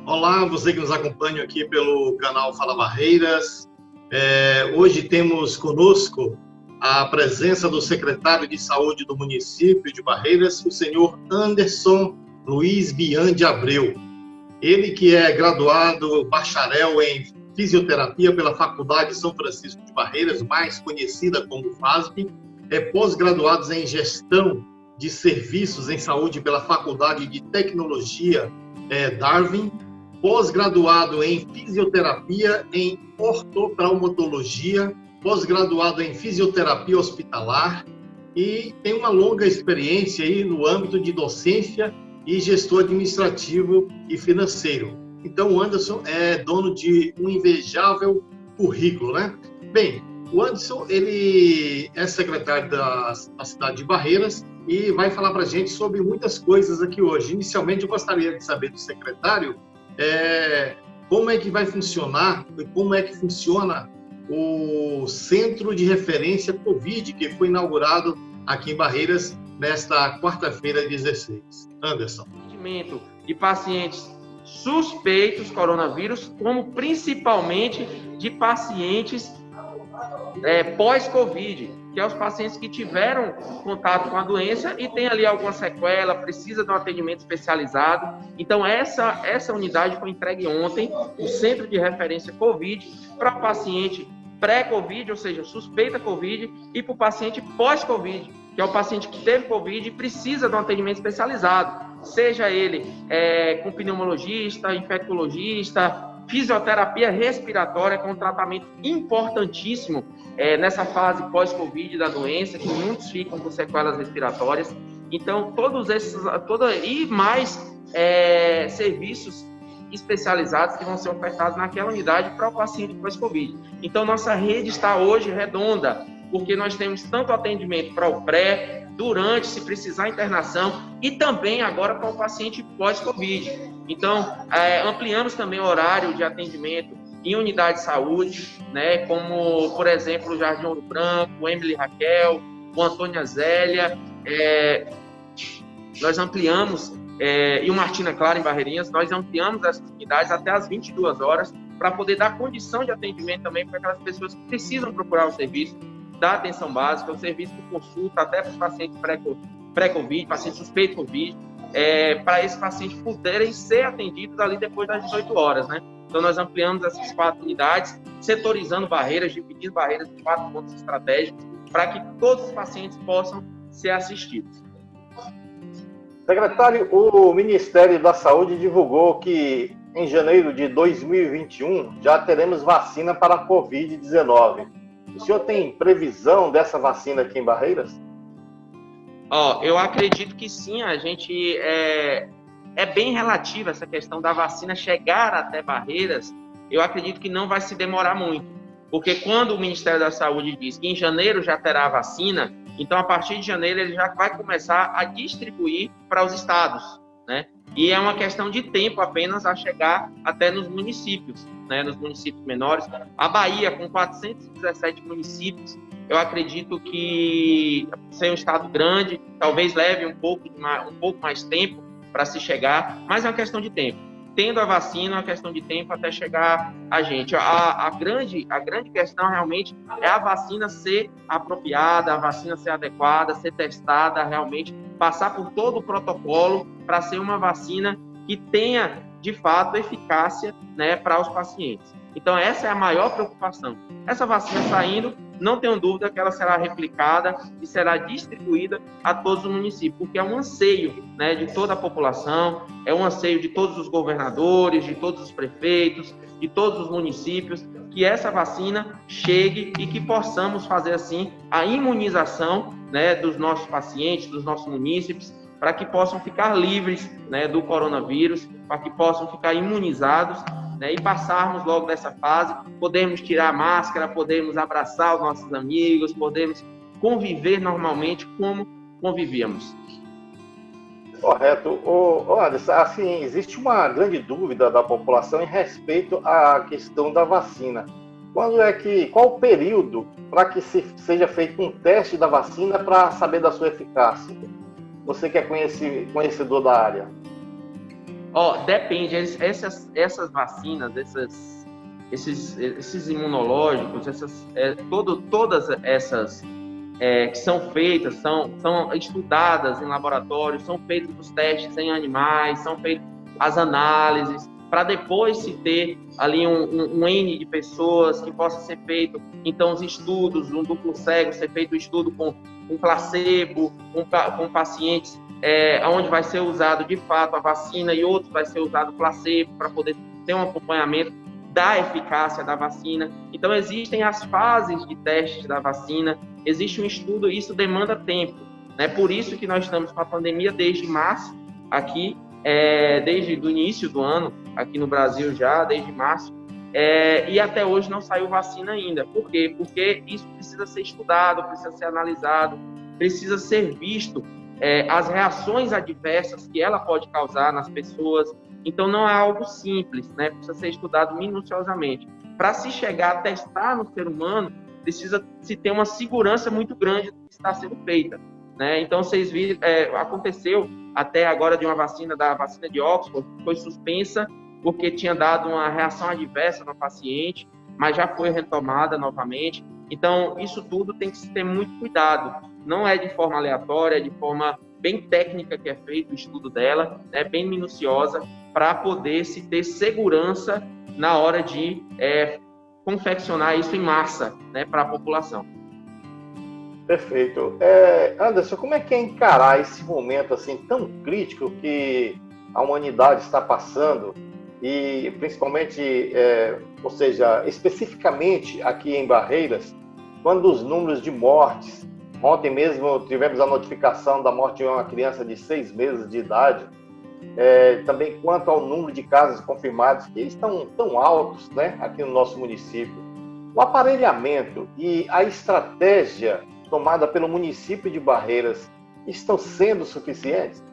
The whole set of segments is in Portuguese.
Olá, você que nos acompanha aqui pelo canal Fala Barreiras. Hoje temos conosco a presença do secretário de Saúde do município de Barreiras, o senhor Anderson Luiz Bian de Abreu. Ele que é graduado bacharel em fisioterapia pela Faculdade São Francisco de Barreiras, mais conhecida como FASB, é pós-graduado em gestão de serviços em saúde pela Faculdade de Tecnologia Darwin, pós-graduado em fisioterapia em ortotraumatologia, pós-graduado em fisioterapia hospitalar e tem uma longa experiência aí no âmbito de docência e gestor administrativo e financeiro. Então, o Anderson é dono de um invejável currículo, né? Bem, o Anderson, ele é secretário da cidade de Barreiras e vai falar para a gente sobre muitas coisas aqui hoje. Inicialmente, eu gostaria de saber do secretário como é que vai funcionar e como é que funciona o Centro de Referência Covid, que foi inaugurado aqui em Barreiras nesta quarta-feira, 16. Anderson. Atendimento de pacientes suspeitos coronavírus, como principalmente de pacientes pós-Covid, que é os pacientes que tiveram contato com a doença e tem ali alguma sequela, precisa de um atendimento especializado. Então, essa unidade foi entregue ontem, o Centro de Referência Covid, para o paciente pré-Covid, ou seja, suspeita Covid, e para o paciente pós-Covid, que é o paciente que teve Covid e precisa de um atendimento especializado, seja ele com pneumologista, infectologista, fisioterapia respiratória, que é um tratamento importantíssimo nessa fase pós-Covid da doença, que muitos ficam com sequelas respiratórias. Então, e mais serviços especializados que vão ser ofertados naquela unidade para o paciente pós-Covid. Então, nossa rede está hoje redonda, porque nós temos tanto atendimento para o pré, durante, se precisar, internação, e também agora para o paciente pós-Covid. Então, ampliamos também o horário de atendimento em unidade de saúde, né, como, por exemplo, o Jardim Ouro Branco, o Emily Raquel, o Antônia Zélia, nós ampliamos, e o Martina Clara em Barreirinhas, nós ampliamos essas unidades até as 22 horas, para poder dar condição de atendimento também para aquelas pessoas que precisam procurar o serviço da atenção básica, o serviço de consulta até para os pacientes pré-Covid, pacientes suspeitos de Covid, para esses pacientes poderem ser atendidos ali depois das 18 horas, né? Então, nós ampliamos essas 4 unidades, setorizando barreiras, dividindo barreiras em 4 pontos estratégicos, para que todos os pacientes possam ser assistidos. Secretário, o Ministério da Saúde divulgou que em janeiro de 2021 já teremos vacina para a Covid-19. O senhor tem previsão dessa vacina aqui em Barreiras? Eu acredito que sim, a gente é bem relativa essa questão da vacina chegar até Barreiras. Eu acredito que não vai se demorar muito, porque quando o Ministério da Saúde diz que em janeiro já terá a vacina, então a partir de janeiro ele já vai começar a distribuir para os estados, né? E é uma questão de tempo apenas a chegar até nos municípios, né? Nos municípios menores. A Bahia, com 417 municípios, eu acredito que, ser um estado grande, talvez leve um pouco mais tempo para se chegar, mas é uma questão de tempo. Tendo a vacina, é uma questão de tempo até chegar a gente. A grande questão realmente é a vacina ser apropriada, a vacina ser adequada, ser testada, realmente passar por todo o protocolo para ser uma vacina que tenha, de fato, eficácia, né, para os pacientes. Então, essa é a maior preocupação. Essa vacina saindo, não tenho dúvida que ela será replicada e será distribuída a todos os municípios, porque é um anseio, né, de toda a população, é um anseio de todos os governadores, de todos os prefeitos, de todos os municípios, que essa vacina chegue e que possamos fazer, assim, a imunização, né, dos nossos pacientes, dos nossos munícipes, para que possam ficar livres, né, do coronavírus, para que possam ficar imunizados, né, e passarmos logo dessa fase, podemos tirar a máscara, podemos abraçar os nossos amigos, podemos conviver normalmente como convivíamos. Correto. Olha, assim, existe uma grande dúvida da população em respeito à questão da vacina. Qual o período para que seja feito um teste da vacina para saber da sua eficácia? Você que é conhecedor da área. Depende. Essas vacinas, esses imunológicos, todas essas que são feitas, são estudadas em laboratório, são feitos os testes em animais, são feitas as análises, para depois se ter ali um N de pessoas que possa ser feito, então, os estudos, um duplo cego, ser feito um estudo com placebo, com pacientes, onde vai ser usado de fato a vacina e outros vai ser usado placebo, para poder ter um acompanhamento da eficácia da vacina. Então, existem as fases de testes da vacina, existe um estudo, e isso demanda tempo, né? Por isso que nós estamos com a pandemia desde março, aqui, desde o início do ano, aqui no Brasil já, desde março, e até hoje não saiu vacina ainda. Por quê? Porque isso precisa ser estudado, precisa ser analisado, precisa ser visto as reações adversas que ela pode causar nas pessoas. Então, não é algo simples, né? Precisa ser estudado minuciosamente. Para se chegar a testar no ser humano, precisa se ter uma segurança muito grande do que está sendo feita, né? Então, vocês viram, aconteceu até agora de uma vacina, da vacina de Oxford, que foi suspensa porque tinha dado uma reação adversa no paciente, mas já foi retomada novamente. Então, isso tudo tem que se ter muito cuidado. Não é de forma aleatória, é de forma bem técnica que é feito o estudo dela, né, bem minuciosa, para poder se ter segurança na hora de confeccionar isso em massa, né, para a população. Perfeito. Anderson, como é que é encarar esse momento assim tão crítico que a humanidade está passando, e principalmente, ou seja, especificamente aqui em Barreiras, quando os números de mortes, ontem mesmo tivemos a notificação da morte de uma criança de 6 meses de idade, também quanto ao número de casos confirmados, que estão tão altos, né, aqui no nosso município. O aparelhamento e a estratégia tomada pelo município de Barreiras estão sendo suficientes?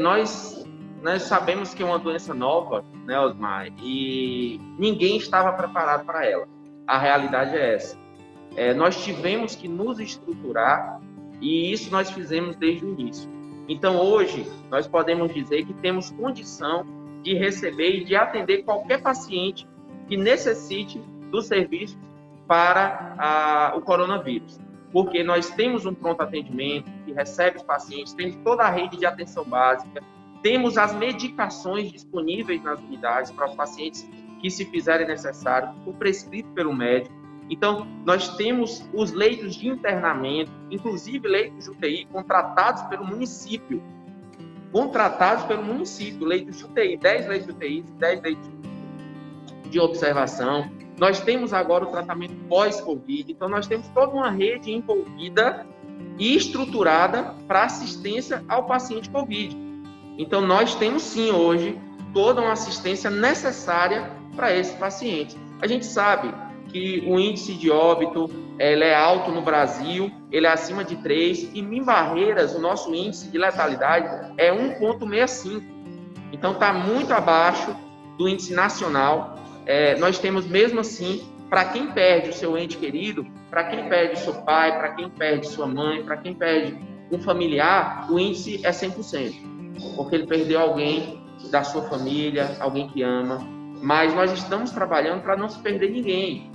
Nós sabemos que é uma doença nova, né, Osmar, e ninguém estava preparado para ela. A realidade é essa. Nós tivemos que nos estruturar, e isso nós fizemos desde o início. Então, hoje, nós podemos dizer que temos condição de receber e de atender qualquer paciente que necessite do serviço para o coronavírus. Porque nós temos um pronto atendimento que recebe os pacientes, temos toda a rede de atenção básica, temos as medicações disponíveis nas unidades para os pacientes que, se fizerem necessário, for prescrito pelo médico. Então, nós temos os leitos de internamento, inclusive leitos de UTI, contratados pelo município. Leitos de UTI, 10 leitos de UTI, 10 leitos de observação. Nós temos agora o tratamento pós-Covid. Então, nós temos toda uma rede envolvida e estruturada para assistência ao paciente Covid. Então, nós temos sim hoje toda uma assistência necessária para esse paciente. A gente sabe que o índice de óbito ele é alto no Brasil, ele é acima de 3, e em Barreiras o nosso índice de letalidade é 1,65. Então, está muito abaixo do índice nacional. Nós temos, mesmo assim, para quem perde o seu ente querido, para quem perde seu pai, para quem perde sua mãe, para quem perde um familiar, o índice é 100%, porque ele perdeu alguém da sua família, alguém que ama. Mas nós estamos trabalhando para não se perder ninguém.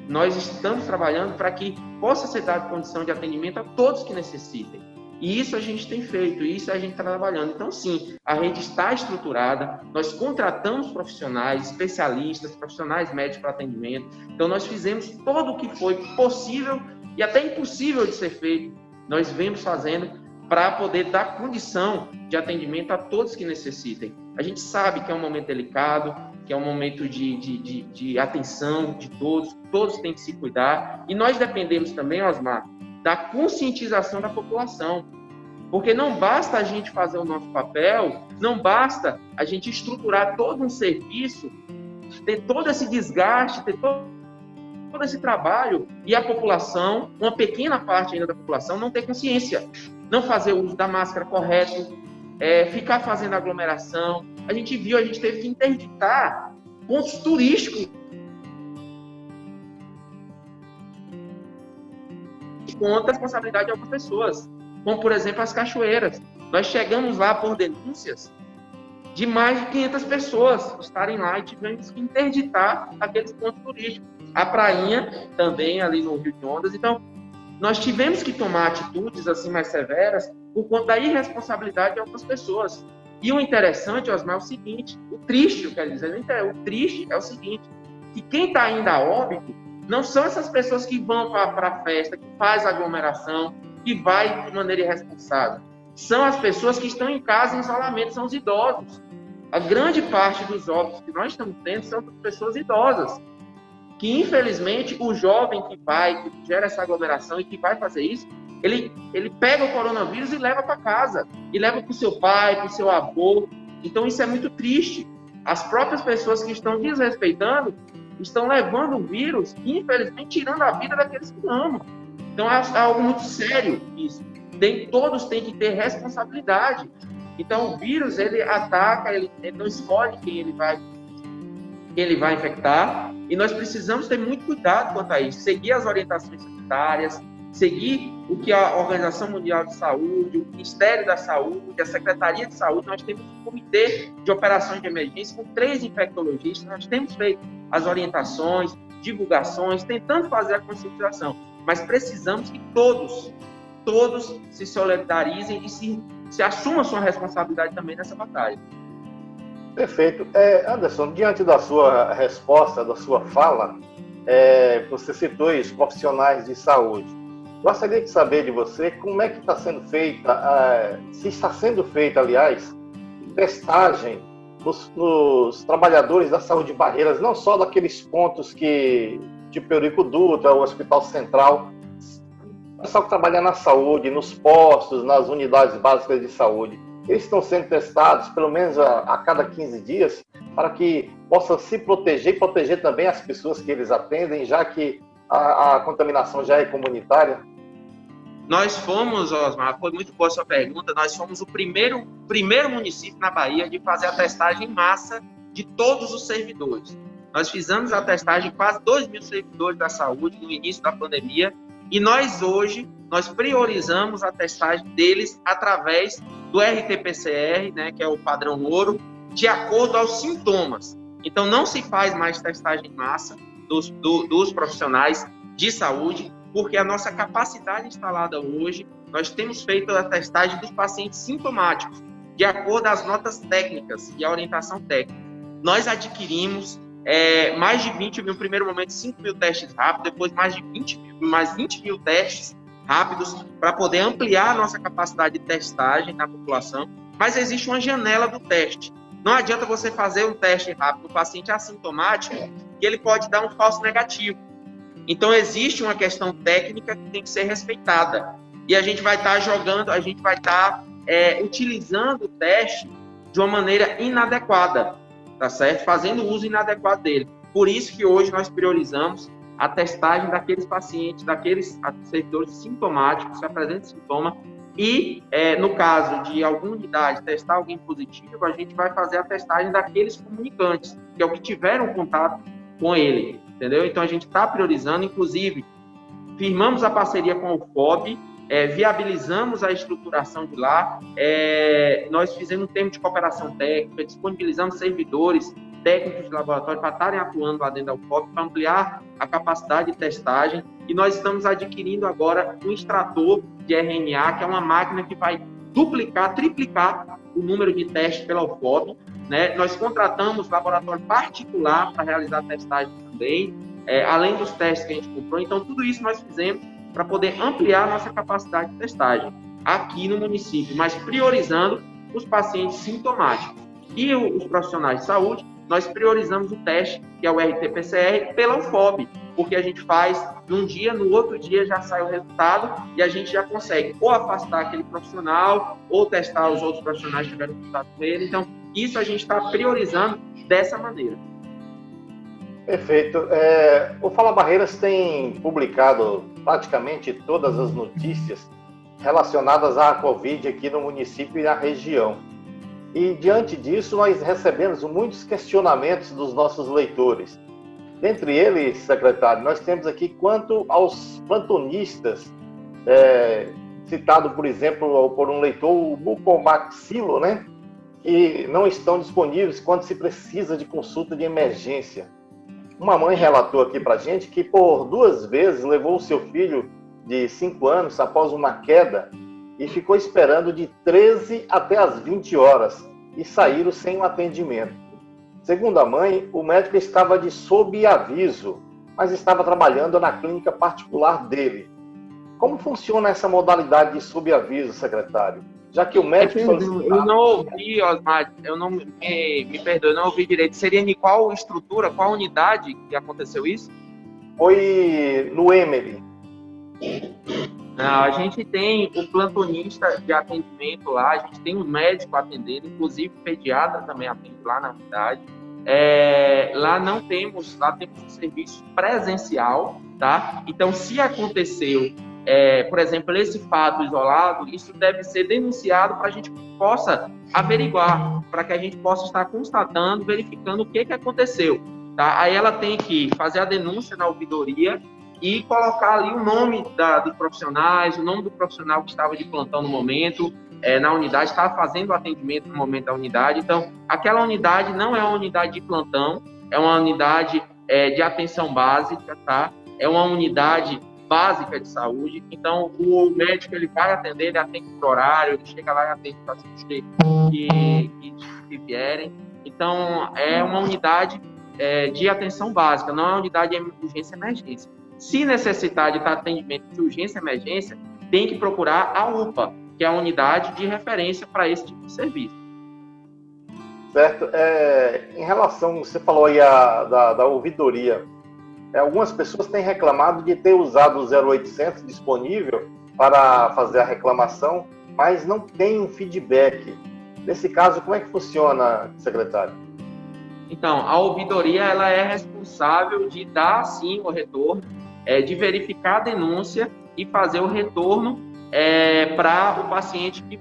Nós estamos trabalhando para que possa ser dada condição de atendimento a todos que necessitem. E isso a gente tem feito, e isso a gente está trabalhando. Então, sim, a rede está estruturada, nós contratamos profissionais, especialistas, profissionais médicos para atendimento. Então, nós fizemos todo o que foi possível e até impossível de ser feito. Nós vemos fazendo para poder dar condição de atendimento a todos que necessitem. A gente sabe que é um momento delicado, que é um momento de atenção de todos têm que se cuidar. E nós dependemos também, Osmar, da conscientização da população. Porque não basta a gente fazer o nosso papel, não basta a gente estruturar todo um serviço, ter todo esse desgaste, ter todo esse trabalho, e a população, uma pequena parte ainda da população, não ter consciência, não fazer o uso da máscara correto, ficar fazendo aglomeração. A gente teve que interditar pontos turísticos contra a responsabilidade de algumas pessoas, como, por exemplo, as cachoeiras. Nós chegamos lá por denúncias de mais de 500 pessoas estarem lá e tivemos que interditar aqueles pontos turísticos. A prainha também ali no Rio de Ondas. Então, nós tivemos que tomar atitudes assim mais severas por conta da irresponsabilidade de algumas pessoas. E o interessante, Osmar, é o seguinte, o triste é o seguinte, que quem está ainda a óbito não são essas pessoas que vão para a festa, que faz aglomeração, que vai de maneira irresponsável. São as pessoas que estão em casa em isolamento, são os idosos. A grande parte dos óbitos que nós estamos tendo são pessoas idosas, que infelizmente o jovem que gera essa aglomeração e que vai fazer isso, ele pega o coronavírus e leva para casa, e leva para o seu pai, para o seu avô. Então isso é muito triste. As próprias pessoas que estão desrespeitando estão levando o vírus e infelizmente tirando a vida daqueles que amam. Então é algo muito sério isso. Todos têm que ter responsabilidade. Então o vírus, ele ataca, ele não escolhe quem ele vai infectar, e nós precisamos ter muito cuidado quanto a isso, seguir as orientações sanitárias, seguir o que a Organização Mundial de Saúde, o Ministério da Saúde, a Secretaria de Saúde. Nós temos um comitê de operações de emergência com 3 infectologistas, nós temos feito as orientações, divulgações, tentando fazer a conscientização, mas precisamos que todos se solidarizem e se assumam a sua responsabilidade também nessa batalha. Perfeito. Anderson, diante da sua resposta, da sua fala, você citou os profissionais de saúde. Gostaria de saber de você como é que está sendo feita, se está sendo feita, aliás, testagem nos trabalhadores da saúde de Barreiras, não só daqueles pontos tipo Eurico Dutra, o Hospital Central, o pessoal que trabalha na saúde, nos postos, nas unidades básicas de saúde. Eles estão sendo testados pelo menos a cada 15 dias para que possam se proteger e proteger também as pessoas que eles atendem, já que a contaminação já é comunitária? Nós fomos, Osmar, foi muito boa a sua pergunta, nós fomos o primeiro município na Bahia de fazer a testagem em massa de todos os servidores. Nós fizemos a testagem de quase 2.000 servidores da saúde no início da pandemia, e hoje nós priorizamos a testagem deles através do RT-PCR, né, que é o padrão ouro, de acordo aos sintomas. Então, não se faz mais testagem em massa dos profissionais de saúde, porque a nossa capacidade instalada hoje, nós temos feito a testagem dos pacientes sintomáticos, de acordo às notas técnicas e a orientação técnica. Nós adquirimos mais de 20 mil, no primeiro momento 5 mil testes rápidos, depois mais 20 mil testes rápidos, para poder ampliar a nossa capacidade de testagem na população. Mas existe uma janela do teste. Não adianta você fazer um teste rápido no paciente assintomático, que ele pode dar um falso negativo. Então existe uma questão técnica que tem que ser respeitada. E a gente vai estar utilizando o teste de uma maneira inadequada, tá certo? Fazendo uso inadequado dele. Por isso que hoje nós priorizamos a testagem daqueles pacientes, daqueles servidores sintomáticos que apresentam sintoma, e no caso de alguma unidade testar alguém positivo, a gente vai fazer a testagem daqueles comunicantes, que é o que tiveram contato com ele, entendeu? Então a gente está priorizando, inclusive firmamos a parceria com o FOB, viabilizamos a estruturação de lá, nós fizemos um termo de cooperação técnica, disponibilizamos servidores técnicos de laboratório para estarem atuando lá dentro da UFOB, para ampliar a capacidade de testagem, e nós estamos adquirindo agora um extrator de RNA, que é uma máquina que vai duplicar, triplicar o número de testes pela UFOB, né? Nós contratamos laboratório particular para realizar a testagem também, além dos testes que a gente comprou. Então, tudo isso nós fizemos para poder ampliar a nossa capacidade de testagem aqui no município, mas priorizando os pacientes sintomáticos. E os profissionais de saúde, nós priorizamos o teste, que é o RT-PCR, pela UFOB, porque a gente faz num dia, no outro dia já sai o resultado e a gente já consegue ou afastar aquele profissional ou testar os outros profissionais que tiveram contato com ele. Então, isso a gente está priorizando dessa maneira. Perfeito. O Fala Barreiras tem publicado praticamente todas as notícias relacionadas à Covid aqui no município e na região. E, diante disso, nós recebemos muitos questionamentos dos nossos leitores. Dentre eles, secretário, nós temos aqui quanto aos plantonistas, citado, por exemplo, por um leitor, o mucomaxilo, né? que não estão disponíveis quando se precisa de consulta de emergência. Uma mãe relatou aqui para a gente que por 2 vezes levou o seu filho de 5 anos após uma queda e ficou esperando de 13 até as 20 horas e saíram sem um atendimento. Segundo a mãe, o médico estava de sob aviso, mas estava trabalhando na clínica particular dele. Como funciona essa modalidade de sob aviso, secretário? Já que o médico solicitava... Eu não ouvi, Osmar, me perdoe, eu não ouvi direito. Seria em qual estrutura, qual unidade que aconteceu isso? Foi no Emily. Não, a gente tem o plantonista de atendimento lá, a gente tem um médico atendendo, inclusive o pediatra também atende lá na unidade. Lá temos um serviço presencial, tá? Então, se aconteceu, por exemplo, esse fato isolado, isso deve ser denunciado para a gente possa averiguar, para que a gente possa estar constatando, verificando o que aconteceu, tá? Aí ela tem que fazer a denúncia na ouvidoria e colocar ali o nome dos profissionais, o nome do profissional que estava de plantão no momento, na unidade, estava fazendo o atendimento no momento da unidade. Então, aquela unidade não é uma unidade de plantão, é uma unidade de atenção básica, tá? É uma unidade básica de saúde. Então, o médico ele vai atender, ele atende por horário, ele chega lá e atende os pacientes que vierem. Então, é uma unidade de atenção básica, não é uma unidade de urgência e emergência. Se necessitar de atendimento de urgência e emergência, tem que procurar a UPA, que é a unidade de referência para esse tipo de serviço. Certo. Em relação, você falou aí da ouvidoria, algumas pessoas têm reclamado de ter usado o 0800 disponível para fazer a reclamação, mas não tem um feedback. Nesse caso, como é que funciona, secretário? Então, a ouvidoria ela é responsável de dar, sim, o retorno, de verificar a denúncia e fazer o retorno para o paciente que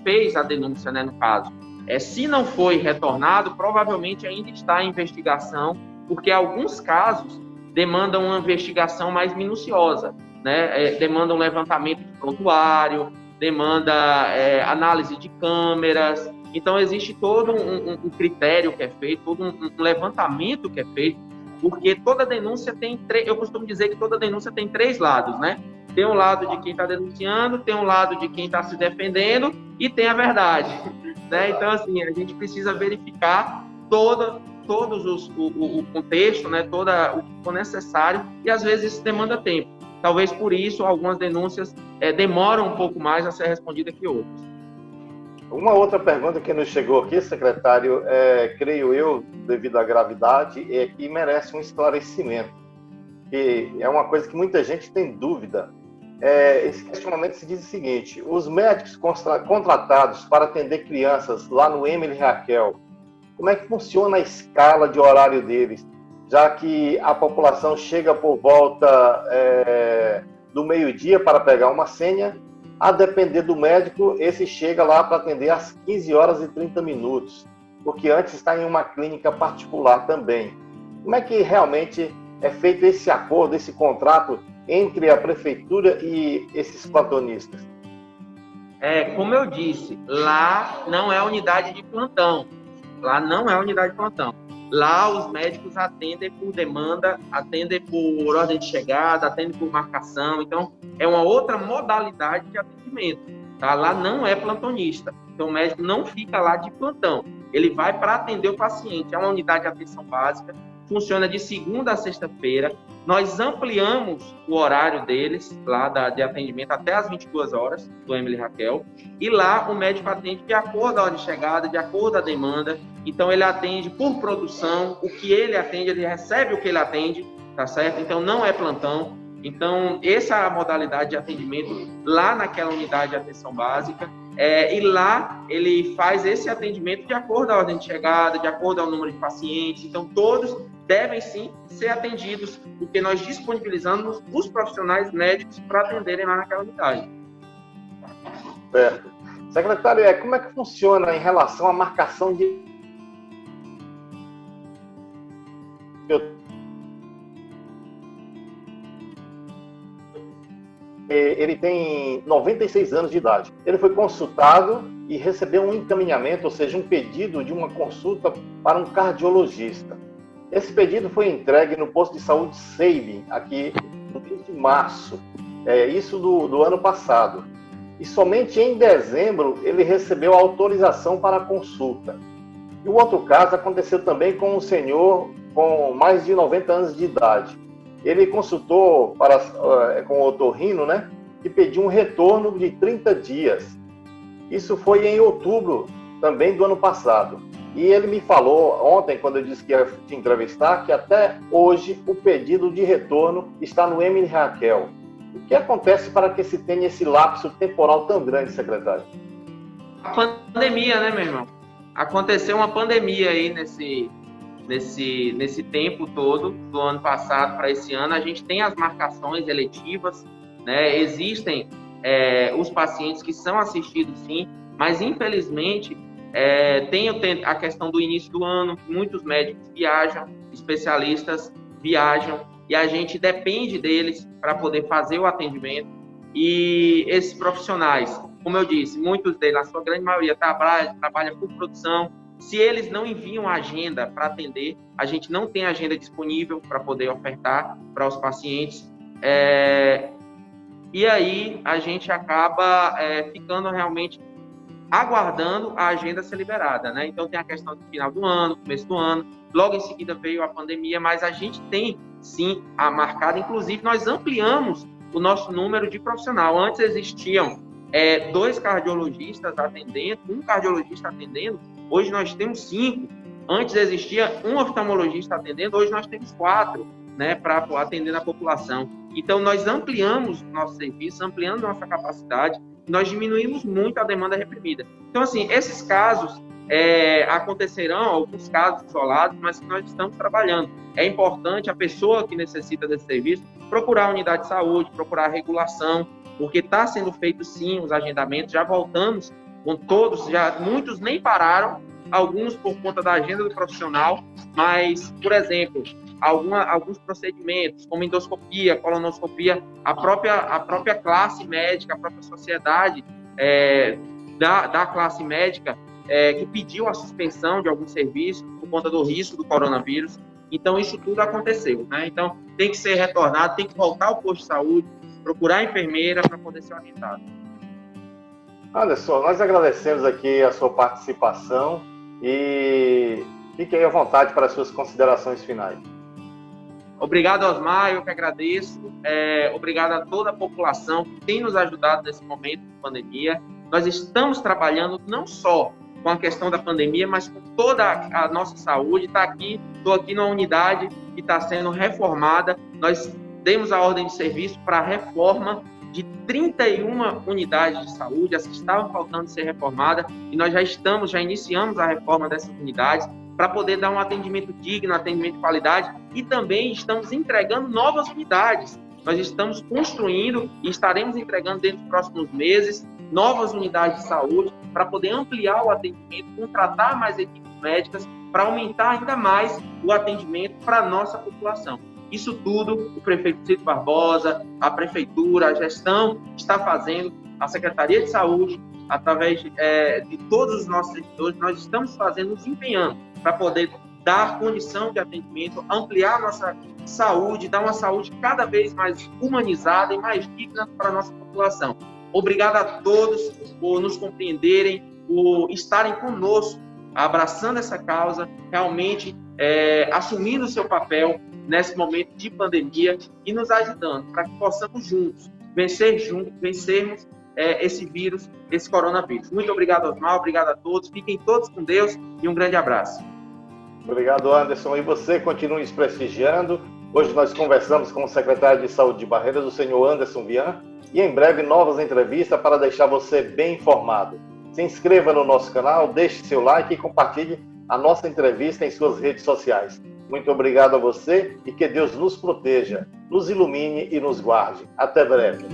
fez a denúncia, né, no caso. Se não foi retornado, provavelmente ainda está em investigação, porque alguns casos demandam uma investigação mais minuciosa, né? Demandam levantamento de prontuário, demanda análise de câmeras. Então, existe todo um critério que é feito, todo um levantamento que é feito, porque toda denúncia tem eu costumo dizer que toda denúncia tem 3 lados, né? Tem um lado de quem está denunciando, tem um lado de quem está se defendendo e tem a verdade, né? Então, assim, a gente precisa verificar todos o contexto, né? Todo o que for necessário, e às vezes isso demanda tempo. Talvez por isso algumas denúncias demoram um pouco mais a ser respondidas que outras. Uma outra pergunta que nos chegou aqui, secretário, creio eu, devido à gravidade, é que merece um esclarecimento. Que é uma coisa que muita gente tem dúvida. Esse questionamento se diz o seguinte: os médicos contratados para atender crianças lá no Emily Raquel, como é que funciona a escala de horário deles? Já que a população chega por volta do meio-dia para pegar uma senha, a depender do médico, esse chega lá para atender às 15 horas e 30 minutos, porque antes está em uma clínica particular também. Como é que realmente é feito esse acordo, esse contrato entre a prefeitura e esses plantonistas? Como eu disse, lá não é unidade de plantão. Lá não é unidade de plantão. Lá os médicos atendem por demanda, atendem por ordem de chegada, atendem por marcação. Então, é uma outra modalidade de atendimento. Tá? Lá não é plantonista. Então, o médico não fica lá de plantão. Ele vai para atender o paciente. É uma unidade de atenção básica. Funciona de segunda a sexta-feira. Nós ampliamos o horário deles, lá de atendimento, até as 22 horas, do Emily Raquel. E lá o médico atende de acordo com a hora de chegada, de acordo com a demanda. Então, ele atende por produção. O que ele atende, ele recebe o que ele atende, tá certo? Então, não é plantão. Então, essa é a modalidade de atendimento lá naquela unidade de atenção básica. E lá ele faz esse atendimento de acordo com a ordem de chegada, de acordo ao número de pacientes. Então, todos devem sim ser atendidos, porque nós disponibilizamos os profissionais médicos para atenderem lá naquela unidade. Certo. Secretário, como é que funciona em relação à marcação de... ele tem 96 anos de idade. Ele foi consultado e recebeu um encaminhamento, ou seja, um pedido de uma consulta para um cardiologista. Esse pedido foi entregue no posto de saúde Seibin, aqui no mês de março, isso do ano passado. E somente em dezembro ele recebeu a autorização para a consulta. E o outro caso aconteceu também com um senhor com mais de 90 anos de idade. Ele consultou com o otorrino, né, e pediu um retorno de 30 dias. Isso foi em outubro também do ano passado. E ele me falou ontem, quando eu disse que ia te entrevistar, que até hoje o pedido de retorno está no Emily Raquel. O que acontece para que se tenha esse lapso temporal tão grande, secretário? A pandemia, né, meu irmão? Aconteceu uma pandemia aí nesse tempo todo, do ano passado para esse ano. A gente tem as marcações eletivas, né? Existem os pacientes que são assistidos, sim, mas infelizmente tem a questão do início do ano, muitos médicos viajam, especialistas viajam, e a gente depende deles para poder fazer o atendimento. E esses profissionais, como eu disse, muitos deles, a sua grande maioria, trabalha por produção. Se eles não enviam a agenda para atender, a gente não tem agenda disponível para poder ofertar para os pacientes. E aí a gente acaba ficando realmente aguardando a agenda ser liberada, né? Então tem a questão do final do ano, começo do ano, logo em seguida veio a pandemia, mas a gente tem sim a marcada. Inclusive nós ampliamos o nosso número de profissional. Antes existiam 2 cardiologistas atendendo, 1 cardiologista atendendo, hoje nós temos 5. Antes existia 1 oftalmologista atendendo, hoje nós temos 4, né, para atender a população. Então nós ampliamos nosso serviço, ampliando nossa capacidade, nós diminuímos muito a demanda reprimida. Então, assim, esses casos acontecerão, alguns casos isolados, mas que nós estamos trabalhando. É importante a pessoa que necessita desse serviço procurar a unidade de saúde, procurar a regulação, porque está sendo feito, sim, os agendamentos. Já voltamos com todos, muitos nem pararam, alguns por conta da agenda do profissional, mas, por exemplo, alguns procedimentos, como endoscopia, colonoscopia, a própria classe médica, a própria sociedade da classe médica que pediu a suspensão de alguns serviços por conta do risco do coronavírus. Então, isso tudo aconteceu, né? Então, tem que ser retornado, tem que voltar ao posto de saúde, procurar a enfermeira para poder ser orientado. Anderson, nós agradecemos aqui a sua participação e fique aí à vontade para as suas considerações finais. Obrigado, Osmar, eu que agradeço. Obrigado a toda a população que tem nos ajudado nesse momento de pandemia. Nós estamos trabalhando não só com a questão da pandemia, mas com toda a nossa saúde. Estou aqui numa unidade que está sendo reformada. Nós demos a ordem de serviço para a reforma de 31 unidades de saúde, as que estavam faltando ser reformadas, e nós já iniciamos a reforma dessas unidades para poder dar um atendimento digno, atendimento de qualidade, e também estamos entregando novas unidades. Nós estamos construindo e estaremos entregando dentro dos próximos meses novas unidades de saúde para poder ampliar o atendimento, contratar mais equipes médicas para aumentar ainda mais o atendimento para a nossa população. Isso tudo o prefeito Cito Barbosa, a prefeitura, a gestão está fazendo, a Secretaria de Saúde, através de todos os nossos servidores, nós estamos fazendo, nos empenhando para poder dar condição de atendimento, ampliar a nossa saúde, dar uma saúde cada vez mais humanizada e mais digna para a nossa população. Obrigado a todos por nos compreenderem, por estarem conosco, abraçando essa causa, realmente assumindo o seu papel nesse momento de pandemia e nos ajudando para que possamos juntos vencermos esse vírus, esse coronavírus. Muito obrigado, Osmar, obrigado a todos, fiquem todos com Deus e um grande abraço. Obrigado, Anderson, e você continue nos prestigiando. Hoje nós conversamos com o secretário de Saúde de Barreiras, o senhor Anderson Vian, e em breve novas entrevistas para deixar você bem informado. Se inscreva no nosso canal, deixe seu like e compartilhe a nossa entrevista em suas redes sociais. Muito obrigado a você e que Deus nos proteja, nos ilumine e nos guarde. Até breve.